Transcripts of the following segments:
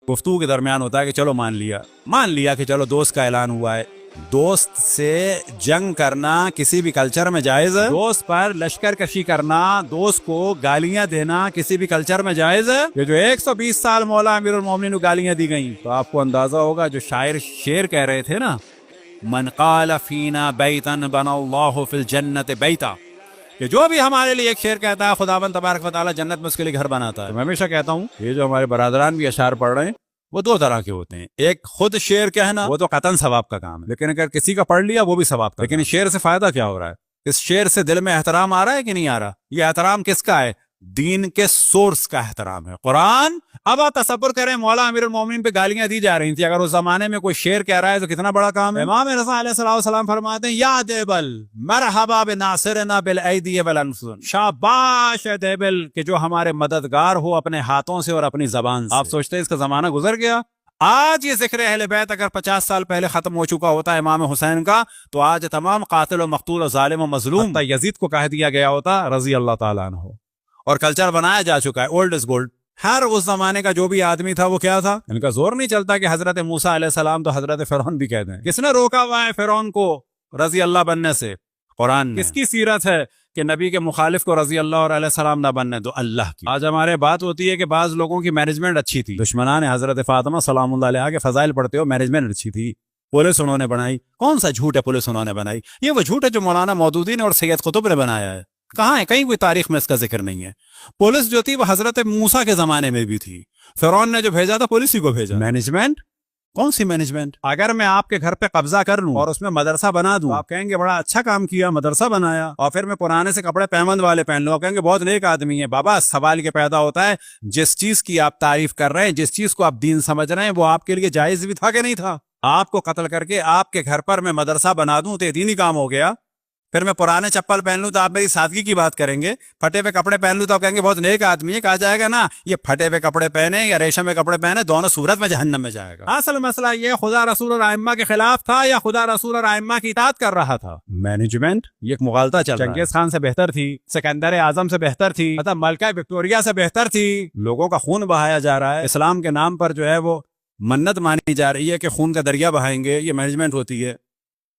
گفتگو کے درمیان ہوتا ہے کہ چلو مان لیا کہ چلو دوست کا اعلان ہوا ہے. دوست سے جنگ کرنا کسی بھی کلچر میں جائز ہے. دوست پر لشکر کشی کرنا، دوست کو گالیاں دینا کسی بھی کلچر میں جائز ہے. یہ جو 120 سال مولا امیر المومنین کو گالیاں دی گئیں تو آپ کو اندازہ ہوگا جو شاعر شعر کہہ رہے تھے نا، من قال فینا بیتا بنا اللہ فی الجنت بیتا، کہ جو بھی ہمارے لیے ایک شعر کہتا ہے خداوند تبارک و تعالی جنت میں اس کے لیے گھر بناتا ہے. میں ہمیشہ کہتا ہوں یہ جو ہمارے برادران بھی اشعار پڑھ رہے ہیں وہ دو طرح کے ہوتے ہیں. ایک خود شعر کہنا وہ تو قطعاً ثواب کا کام ہے، لیکن اگر کسی کا پڑھ لیا وہ بھی ثواب کا. لیکن اس شعر سے فائدہ کیا ہو رہا ہے؟ اس شعر سے دل میں احترام آ رہا ہے کہ نہیں آ رہا؟ یہ احترام کس کا ہے؟ دین کے سورس کا احترام ہے، قرآن. اب آپ تصور کریں مولا امیر المومنین پہ گالیاں دی جا رہی تھی، اگر اس زمانے میں کوئی شعر کہہ رہا ہے تو کتنا بڑا کام ہے. امام رضا علیہ السلام فرماتے ہیں یا دیبل مرحبا بناصرنا بالایدی والانفس، شاباش اے دیبل کہ جو ہمارے مددگار ہو اپنے ہاتھوں سے اور اپنی زبان سے. آپ سوچتے ہیں اس کا زمانہ گزر گیا؟ آج یہ ذکر اہل بیت اگر 50 سال پہلے ختم ہو چکا ہوتا ہے امام حسین کا، تو آج تمام قاتل و مقتول و ظالم و مظلوم یزید کو کہہ دیا گیا ہوتا رضی اللہ تعالیٰ عنہ. اور کلچر بنایا جا چکا ہے، اولڈ از گولڈ. ہر اس زمانے کا جو بھی آدمی تھا وہ کیا تھا؟ ان کا زور نہیں چلتا کہ حضرت موسیٰ علیہ السلام تو حضرت فرعون بھی کہتے ہیں. کس نے روکا ہوا ہے فرعون کو رضی اللہ بننے سے؟ قرآن نے. کس کی سیرت ہے کہ نبی کے مخالف کو رضی اللہ اور علیہ السلام نہ بننے دو؟ اللہ کی. آج ہمارے بات ہوتی ہے کہ بعض لوگوں کی مینجمنٹ اچھی تھی، دشمنان حضرت فاطمہ سلام اللہ علیہا کے فضائل پڑھتے ہو، مینجمنٹ اچھی تھی، پولیس انہوں نے بنائی. کون سا جھوٹ ہے پولیس انہوں نے بنائی؟ یہ وہ جھوٹ ہے جو مولانا مودودی نے اور سید قطب نے بنایا ہے. کہاں ہے؟ کہیں کوئی تاریخ میں اس کا ذکر نہیں ہے. پولیس جو تھی وہ حضرت موسیٰ کے زمانے میں بھی تھی، فرعون نے جو بھیجا تھا پولیس ہی کو بھیجا. مینجمنٹ کون سی مینجمنٹ؟ اگر میں آپ کے گھر پہ قبضہ کر لوں اور اس میں مدرسہ بنا دوں، آپ کہیں گے بڑا اچھا کام کیا، مدرسہ بنایا. اور پھر میں پرانے سے کپڑے پیمند والے پہن لوں، آپ کہیں گے بہت نیک آدمی ہے. بابا سوال یہ پیدا ہوتا ہے جس چیز کی آپ تعریف کر رہے ہیں، جس چیز کو آپ دین سمجھ رہے ہیں، وہ آپ کے لیے جائز بھی تھا کہ نہیں تھا؟ آپ کو قتل کر کے آپ کے گھر پر میں مدرسہ بنا دوں تو یہ دینی کام ہو گیا. پھر میں پرانے چپل پہن لوں تو آپ میری سادگی کی بات کریں گے، پھٹے ہوئے کپڑے پہن لوں تو آپ کہیں گے بہت نیک آدمی ہے. کہا جائے گا نا یہ پھٹے ہوئے کپڑے پہنے یا ریشم کے کپڑے پہنے، دونوں صورت میں جہنم میں جائے گا. اصل مسئلہ یہ خدا رسول اور ائمہ کے خلاف تھا یا خدا رسول اور ائمہ کی اطاعت کر رہا تھا؟ مینجمنٹ یہ ایک مغالطہ چل رہا ہے. چنگیز خان سے بہتر تھی، سکندر اعظم سے بہتر تھی، مطلب ملکہ وکٹوریہ سے بہتر تھی. لوگوں کا خون بہایا جا رہا ہے، اسلام کے نام پر جو ہے وہ منت مانی جا رہی ہے کہ خون کا دریا بہائیں گے. یہ مینجمنٹ ہوتی ہے.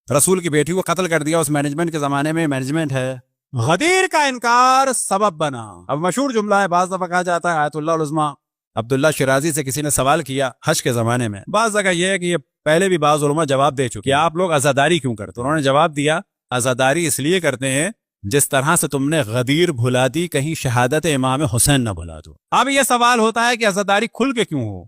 رسول کی بیٹی کو قتل کر دیا، اس مینجمنٹ کے زمانے میں مینجمنٹ ہے. غدیر کا انکار سبب بنا. اب مشہور جملہ ہے، بعض دفعہ کہا جاتا ہے آیت اللہ العظمیٰ. عبداللہ شیرازی سے کسی نے سوال کیا حج کے زمانے میں، بعض جگہ یہ ہے کہ یہ پہلے بھی بعض علماء جواب دے چکے کہ آپ لوگ عزاداری کیوں کرتے؟ انہوں نے جواب دیا عزاداری اس لیے کرتے ہیں جس طرح سے تم نے غدیر بھلا دی، کہیں شہادت امام حسین نہ بھلا دو. اب یہ سوال ہوتا ہے کہ عزاداری کھل کے کیوں ہو؟